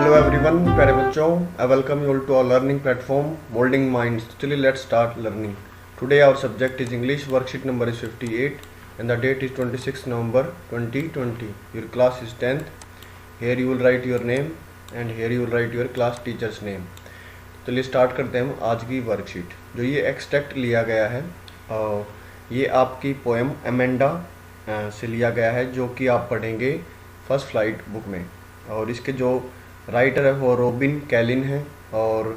Hello everyone, प्यारे बच्चों, I welcome you all to our learning platform Moulding Minds. चलिए let's start learning. Today our subject is English. Worksheet number is 58 and the date is 26 November 2020. Your class is 10th. Here you will write your name and here you will write your class teacher's name. चलिए start करते हैं हम आज की worksheet. जो ये extract लिया गया है ये आपकी पोएम अमेंडा से लिया गया है, जो कि आप पढ़ेंगे फर्स्ट फ्लाइट बुक में. और इसके जो राइटर है वो रॉबिन कैलिन है. और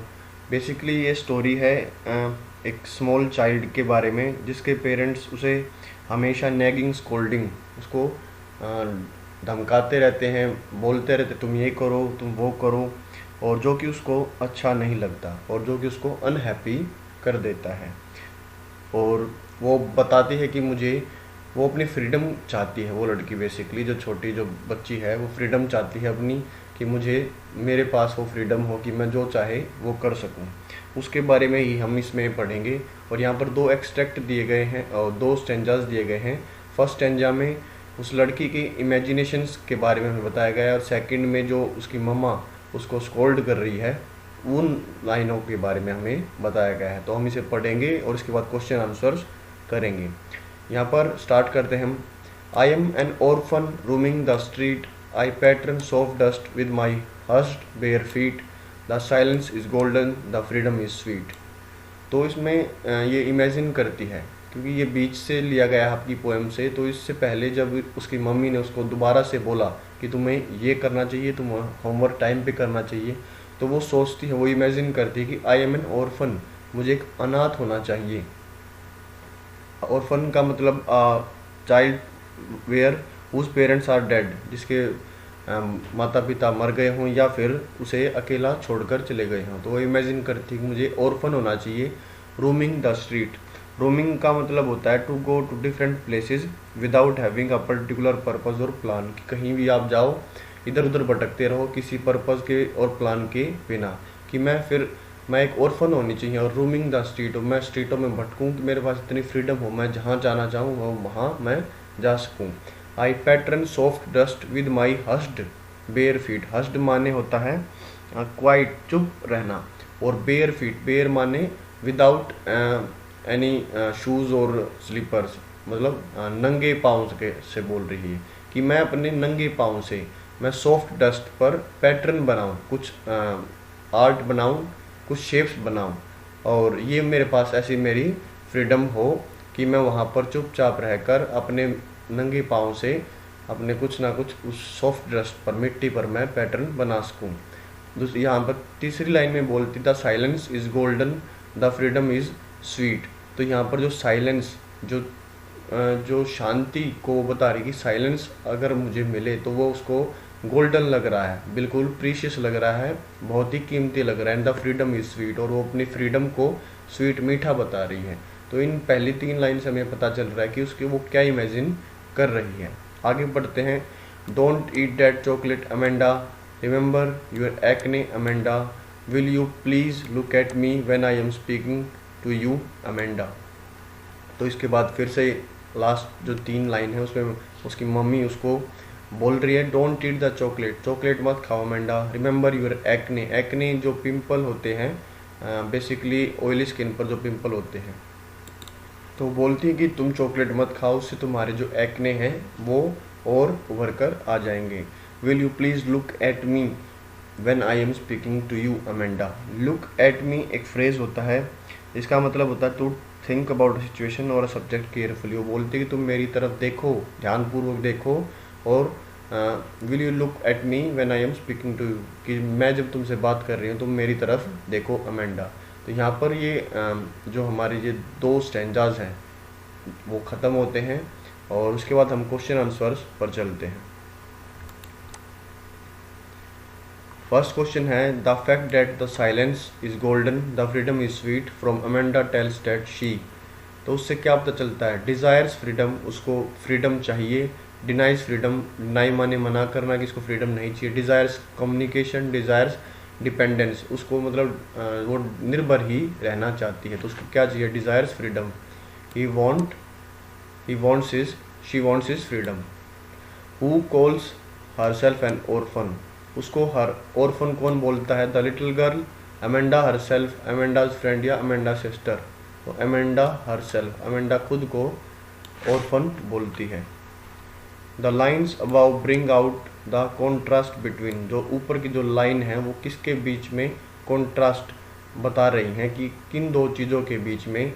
बेसिकली ये स्टोरी है एक स्मॉल चाइल्ड के बारे में, जिसके पेरेंट्स उसे हमेशा नैगिंग स्कोल्डिंग उसको धमकाते रहते हैं, बोलते रहते तुम ये करो तुम वो करो, और जो कि उसको अच्छा नहीं लगता और जो कि उसको अनहैप्पी कर देता है. और वो बताती है कि मुझे वो अपनी फ्रीडम चाहती है. वो लड़की बेसिकली जो छोटी जो बच्ची है वो फ्रीडम चाहती है अपनी, कि मुझे मेरे पास वो फ्रीडम हो कि मैं जो चाहे वो कर सकूं. उसके बारे में ही हम इसमें पढ़ेंगे. और यहाँ पर दो एक्सट्रैक्ट दिए गए हैं और दो स्टेंजास दिए गए हैं. फर्स्ट स्टेंजा में उस लड़की की इमेजिनेशंस के बारे में हमें बताया गया है, और सेकंड में जो उसकी मम्मा उसको स्कोल्ड कर रही है उन लाइनों के बारे में हमें बताया गया है. तो हम इसे पढ़ेंगे और उसके बाद क्वेश्चन आंसर्स करेंगे. यहाँ पर स्टार्ट करते हैं हम. I am N orphan roaming the street. I pattern soft dust with my hushed bare feet. The silence is golden, the freedom is sweet. तो इसमें ये इमेजिन करती है, क्योंकि ये बीच से लिया गया है आपकी पोएम से. तो इससे पहले जब उसकी मम्मी ने उसको दोबारा से बोला कि तुम्हें ये करना चाहिए, तुम होमवर्क टाइम पे करना चाहिए, तो वो सोचती है, वो इमेजिन करती है कि आई एम एन ऑर्फन, मुझे एक अनाथ होना चाहिए. ऑर्फन का मतलब child where whose parents are dead, जिसके माता पिता मर गए हों या फिर उसे अकेला छोड़कर चले गए हों. तो वो इमेजिन करती है कि मुझे ऑर्फन होना चाहिए. Roaming the street. रोमिंग का मतलब होता है to go to different places without having a particular purpose और प्लान. कि कहीं भी आप जाओ, इधर उधर भटकते रहो किसी पर्पस के और प्लान के बिना. कि मैं एक ऑर्फन होनी चाहिए. और रूमिंग द स्ट्रीट, और मैं स्ट्रीटों में भटकूँ कि मेरे पास इतनी फ्रीडम हो, मैं जहाँ जाना चाहूँ वहाँ मैं जा सकूँ. I pattern soft dust with my hushed bare feet. Hushed माने होता है क्वाइट चुप रहना, और बेयर फीट, बेयर माने विदाउट एनी शूज़ और स्लीपर्स, मतलब नंगे पाँव से बोल रही है कि मैं अपने नंगे पाँव से मैं सॉफ्ट डस्ट पर पैटर्न बनाऊँ, कुछ आर्ट बनाऊँ, कुछ शेप्स बनाऊँ, और ये मेरे पास ऐसी मेरी फ्रीडम हो कि मैं वहाँ पर चुपचाप रहकर अपने नंगे पाँव से अपने कुछ ना कुछ उस सॉफ्ट डस्ट पर, मिट्टी पर मैं पैटर्न बना सकूँ. यहाँ पर तीसरी लाइन में बोलती the silence is golden, the freedom is sweet. तो यहाँ पर जो साइलेंस, जो शांति को बता रही कि साइलेंस अगर मुझे मिले तो वो उसको गोल्डन लग रहा है, बिल्कुल प्रीशियस लग रहा है, बहुत ही कीमती लग रहा है. And the freedom is sweet, और वो अपनी फ्रीडम को स्वीट मीठा बता रही है. तो इन पहली तीन लाइन से हमें पता चल रहा है कि उसके वो क्या इमेजिन कर रही है. आगे बढ़ते हैं. Don't eat that chocolate Amanda, remember your acne Amanda, will you please look at me when I am speaking to you Amanda. तो इसके बाद फिर से लास्ट जो तीन लाइन है उसमें उसकी मम्मी उसको बोल रही है don't eat the chocolate, chocolate मत खाओ Amanda. Remember your acne, acne जो पिंपल होते हैं, बेसिकली ऑयली स्किन पर जो पिंपल होते हैं. तो बोलती है कि तुम चॉकलेट मत खाओ, उससे तुम्हारे जो एक्ने हैं वो और उभर कर आ जाएंगे. Will you please look at me when I am speaking to you Amanda. Look at me एक फ्रेज होता है, इसका मतलब होता है टू थिंक अबाउट सिचुएशन और सब्जेक्ट केयरफुली. वो बोलती है कि तुम मेरी तरफ देखो, ध्यानपूर्वक देखो, और will you look at me when I am speaking to you, कि मैं जब तुमसे बात कर रही हूँ तुम मेरी तरफ देखो अमेंडा. तो यहाँ पर ये जो हमारे ये दो स्टैंजाज हैं वो ख़त्म होते हैं, और उसके बाद हम क्वेश्चन आंसर्स पर चलते हैं. फर्स्ट क्वेश्चन है the fact that the silence is golden, the freedom is sweet from Amanda tells that she. तो उससे क्या पता चलता है? डिज़ायर्स फ्रीडम, उसको फ्रीडम चाहिए. डिनाइज फ्रीडम, डिनाई माने मना करना कि इसको फ्रीडम नहीं चाहिए. डिज़ायर्स कम्युनिकेशन, डिज़ायर्स डिपेंडेंस, उसको मतलब वो निर्भर ही रहना चाहती है. तो उसको क्या चाहिए? Desires freedom. She wants is freedom. Who calls herself an orphan, उसको हर ऑर्फन कौन बोलता है? The little girl, Amanda herself, Amanda's friend या अमेंडा सिस्टर? तो अमेंडा हरसेल्फ, अमेंडा खुद को ऑर्फन बोलती है। The lines above bring out the contrast between, जो ऊपर की जो लाइन है वो किसके बीच में कॉन्ट्रास्ट बता रही हैं कि किन दो चीज़ों के बीच में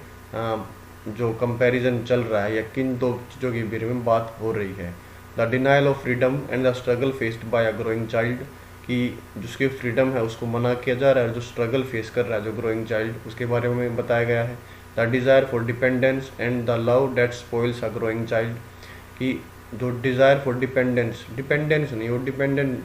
जो कंपैरिजन चल रहा है या किन दो चीज़ों के बारे में बात हो रही है। The denial of freedom and the struggle faced by a growing child, कि जिसकी फ्रीडम है उसको मना किया जा रहा है, जो स्ट्रगल फेस कर रहा है जो ग्रोइंग चाइल्ड, उसके बारे में बताया गया है। The desire for dependence and the love that spoils a growing child, कि जो डिज़ायर फॉर डिपेंडेंस, डिपेंडेंस नहीं, वो डिपेंडेंट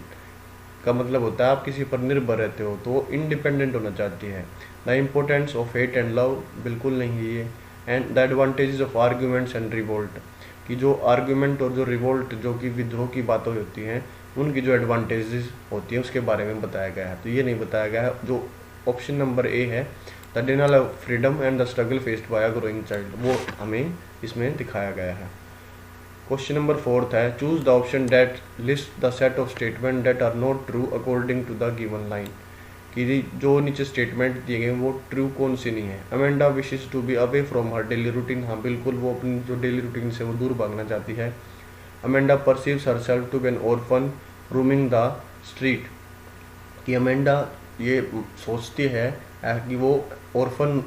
का मतलब होता है आप किसी पर निर्भर रहते हो, तो वो इंडिपेंडेंट होना चाहती है। The importance of hate and love, बिल्कुल नहीं है ये। And the advantages of arguments and revolt, कि जो आर्ग्यूमेंट और जो रिवोल्ट जो कि विद्रोह की बातें होती हैं उनकी जो एडवांटेजेस होती हैं उसके बारे में बताया गया है। तो ये नहीं बताया गया है। जो ऑप्शन नंबर ए है the denial of freedom and the struggle faced by a growing child, वो हमें इसमें दिखाया गया है। क्वेश्चन नंबर 4 है choose the option that lists the set of statement that are not true according to the given line, कि जो नीचे स्टेटमेंट दिए गए वो ट्रू कौन सी नहीं है। Amanda wishes to be away from her daily routine, हाँ बिल्कुल वो अपनी जो डेली रूटीन से वो दूर भागना चाहती है। Amanda perceives herself to be an orphan roaming the street, कि अमेंडा ये सोचती है कि वो ऑर्फन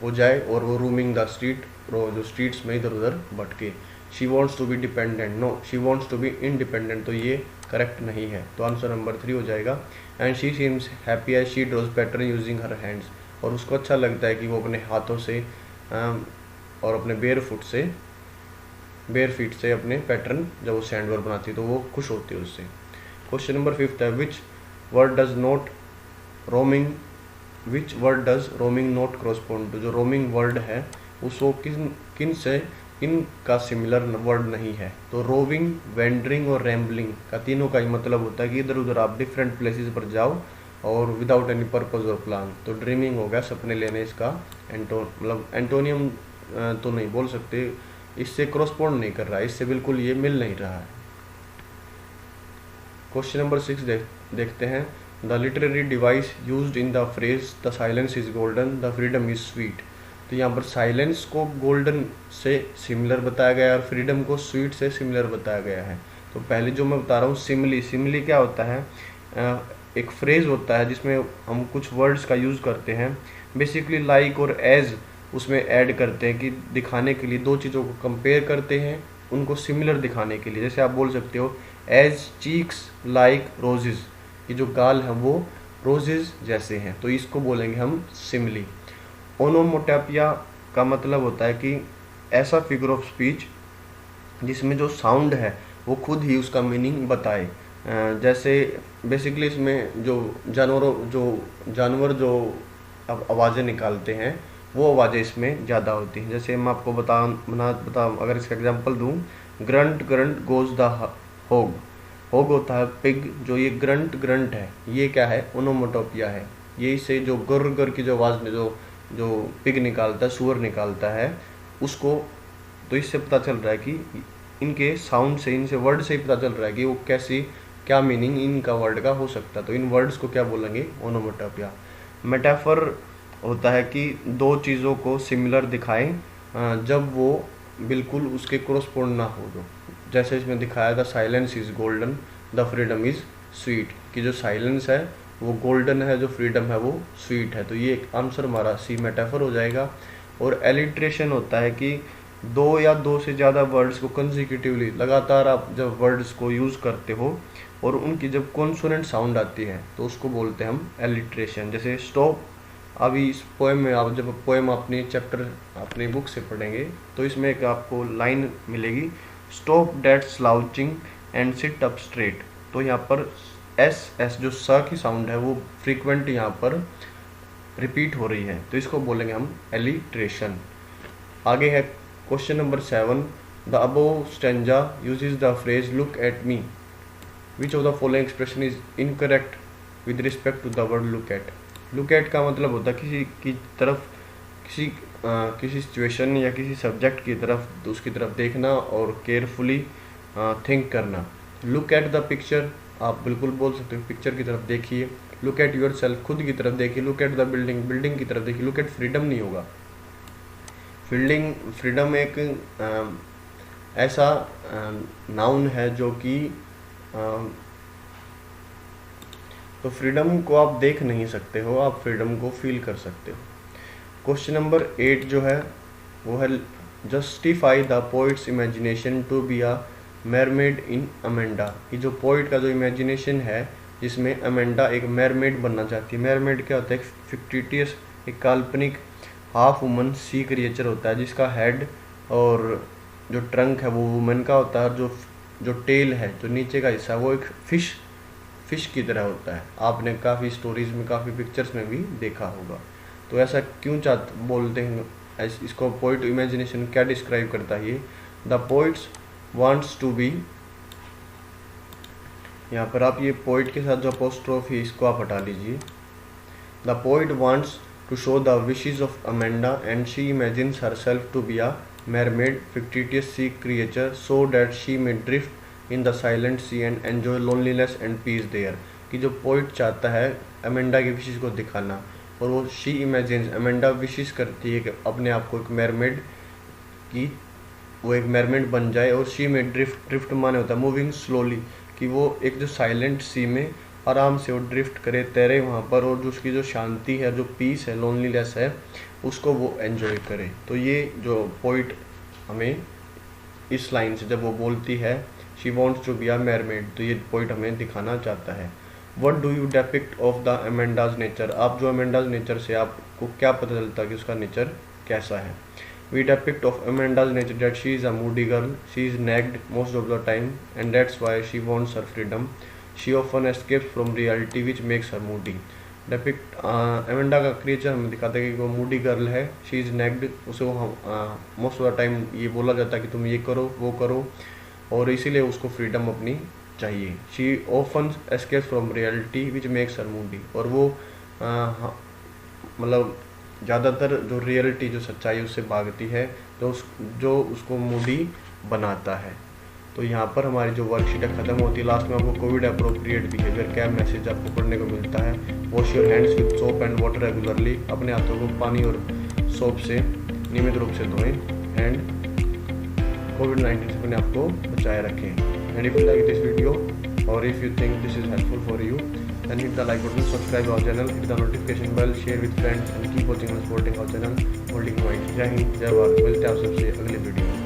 हो जाए और वो रूमिंग द स्ट्रीट, जो स्ट्रीट्स में इधर उधर भटके। She wants to be dependent, no she wants to be independent, तो ये करेक्ट नहीं है, तो आंसर नंबर 3 हो जाएगा। And she seems happy as she draws pattern using her hands, और उसको अच्छा लगता है कि वो अपने हाथों से और अपने बेयर फीट से अपने पैटर्न जब वो सैंड पर बनाती है तो वो खुश होती है उससे। क्वेश्चन नंबर 5 है which word does roaming not correspond to, जो रोमिंग वर्ड है उसको किन का सिमिलर वर्ड नहीं है। तो रोविंग, वेंडरिंग और रैम्बलिंग का तीनों का ही मतलब होता है कि इधर उधर आप डिफरेंट प्लेसेस पर जाओ और विदाउट एनी पर्पस और प्लान। तो ड्रीमिंग हो गया, सपने लेने, इसका मतलब एंटोनियम तो नहीं बोल सकते, इससे क्रॉसपोंड नहीं कर रहा है, इससे बिल्कुल ये मिल नहीं रहा है। क्वेश्चन नंबर 6 देखते हैं the literary device used in the phrase the silence is golden the freedom is sweet, तो यहाँ पर साइलेंस को गोल्डन से सिमिलर बताया गया है और फ्रीडम को स्वीट से सिमिलर बताया गया है। तो पहले जो मैं बता रहा हूँ सिमिली क्या होता है, एक फ्रेज होता है जिसमें हम कुछ वर्ड्स का यूज़ करते हैं, बेसिकली लाइक और एज उसमें ऐड करते हैं कि दिखाने के लिए, दो चीज़ों को कंपेयर करते हैं उनको सिमिलर दिखाने के लिए। जैसे आप बोल सकते हो एज चीक्स लाइक रोजेज, ये जो गाल है वो रोजेज जैसे हैं, तो इसको बोलेंगे हम सिमिली। ओनोमोटोपिया का मतलब होता है कि ऐसा फिगर ऑफ स्पीच जिसमें जो साउंड है वो खुद ही उसका मीनिंग बताए। जैसे बेसिकली इसमें जो जानवर जो आवाज़ें निकालते हैं वो आवाज़ें इसमें ज़्यादा होती हैं। जैसे मैं आपको बता अगर इसका एग्जांपल दूं, ग्रंट ग्रंट गोज द होग, होग होता है पिग, जो ये ग्रंट है ये क्या है, ओनोमोटोपिया है। ये से जो गुर की जो आवाज़ में जो पिग निकालता है, सुअर निकालता है उसको, तो इससे पता चल रहा है कि इनके साउंड से, इनसे वर्ड से ही पता चल रहा है कि वो क्या मीनिंग इनका वर्ड का हो सकता है। तो इन वर्ड्स को क्या बोलेंगे, ओनोमोटोपिया। मेटाफर होता है कि दो चीज़ों को सिमिलर दिखाएं जब वो बिल्कुल उसके क्रॉसपोंड ना हो। जो जैसे इसमें दिखाया था silence is golden the freedom is sweet, कि जो साइलेंस है वो गोल्डन है, जो फ्रीडम है वो स्वीट है। तो ये आंसर हमारा सी मेटाफर हो जाएगा। और एलिट्रेशन होता है कि दो या दो से ज़्यादा वर्ड्स को कंसेक्यूटिवली लगातार आप जब वर्ड्स को यूज़ करते हो और उनकी जब कॉन्सोनेंट साउंड आती है तो उसको बोलते हैं हम एलिट्रेशन। जैसे स्टॉप, अभी इस पोएम में आप जब पोएम अपने चैप्टर अपनी बुक से पढ़ेंगे तो इसमें एक आपको लाइन मिलेगी, stop that slouching and sit up straight. तो यहाँ पर एस जो स की साउंड है वो फ्रीक्वेंट यहाँ पर रिपीट हो रही है, तो इसको बोलेंगे हम एलिट्रेशन। आगे है question number 7, the above stanza uses the phrase look at me, which of the following expression is incorrect with respect to the word look at. Look at का मतलब होता है किसी की तरफ, किसी सिचुएशन या किसी सब्जेक्ट की तरफ, उसकी तरफ देखना और केयरफुली थिंक करना। लुक एट द पिक्चर आप बिल्कुल बोल सकते हो पिक्चर की तरफ देखिए, लुक एट योर सेल्फ, खुद की तरफ देखिए, look at the building, building की तरफ देखिए, लुक एट फ्रीडम नहीं होगा। फ्रीडम एक ऐसा नाउन है जो कि तो फ्रीडम को आप देख नहीं सकते हो, आप फ्रीडम को फील कर सकते हो। क्वेश्चन नंबर 8 जो है वो है justify the poet's imagination to be a mermaid in Amanda. ये जो पोइट का जो इमेजिनेशन है जिसमें अमेंडा एक मेरमेड बनना चाहती है। मेरमेड क्या होता है? एक फिक्टिटियस, एक काल्पनिक हाफ वुमन सी क्रिएचर होता है जिसका हेड और जो ट्रंक है वो वुमन का होता है, और जो टेल है, जो नीचे का हिस्सा है, वो एक फिश की तरह होता है। आपने काफ़ी स्टोरीज में, काफ़ी पिक्चर्स में भी देखा होगा। तो ऐसा क्यों बोलते हैं? इसको पोइट इमेजिनेशन क्या डिस्क्राइब करता है? ये the poets wants to be, यहाँ पर आप ये पोइट के साथ जो अपोस्ट्रोफी इसको आप हटा लीजिए। The poet wants to show the wishes of Amanda and she imagines herself to be a mermaid fictitious sea creature so that she may drift in the silent sea and enjoy loneliness and peace there। कि जो poet चाहता है Amanda की विशेष को दिखाना, और वो she imagines, Amanda विशेष करती है कि अपने आप को एक मेरमेड की, वो एक मेरमेड बन जाए, और शी में ड्रिफ्ट माने होता है मूविंग स्लोली, कि वो एक जो साइलेंट सी में आराम से वो ड्रिफ्ट करे, तैरे वहाँ पर, और जो उसकी जो शांति है, जो पीस है, लोनलीनेस है, उसको वो एंजॉय करे। तो ये जो पोइट हमें इस लाइन से जब वो बोलती है she wants to be a mermaid, तो ये पोइट हमें दिखाना चाहता है। What do you depict of the Amanda's nature? आप जो अमेंडाज नेचर से आपको क्या पता चलता है कि उसका नेचर कैसा है? We depict of Amanda's nature that she is a moody girl, she is nagged most of the time and that's why she wants her freedom, she often escapes from reality which makes her moody. Depict Amanda का creature हमें दिखाता है कि वो moody girl है, she is nagged, उसे वो most of the time ये बोला जाता है कि तुम ये करो वो करो, और इसीलिए उसको फ्रीडम अपनी चाहिए। She often escapes from reality which makes her Moody, और वो मतलब ज़्यादातर जो रियलिटी, जो सच्चाई, उससे भागती है, जो उसको मूडी बनाता है। तो यहाँ पर हमारी जो वर्कशीट है ख़त्म होती है। लास्ट में आपको कोविड अप्रोप्रिएट बिहेवियर क्या मैसेज आपको पढ़ने को मिलता है। Wash your hands with soap and water regularly, अपने हाथों को पानी और सोप से नियमित रूप से धोएं, एंड कोविड-19 से अपने आप को बचाए रखें। And if you like this video और if you think this is helpful for you, then hit the like button, subscribe our channel, hit the notification bell, share with friends and keep watching and supporting our channel Molding Minds। जय हिंद, जय भारत। मिलते हैं आप सबसे अगले video में।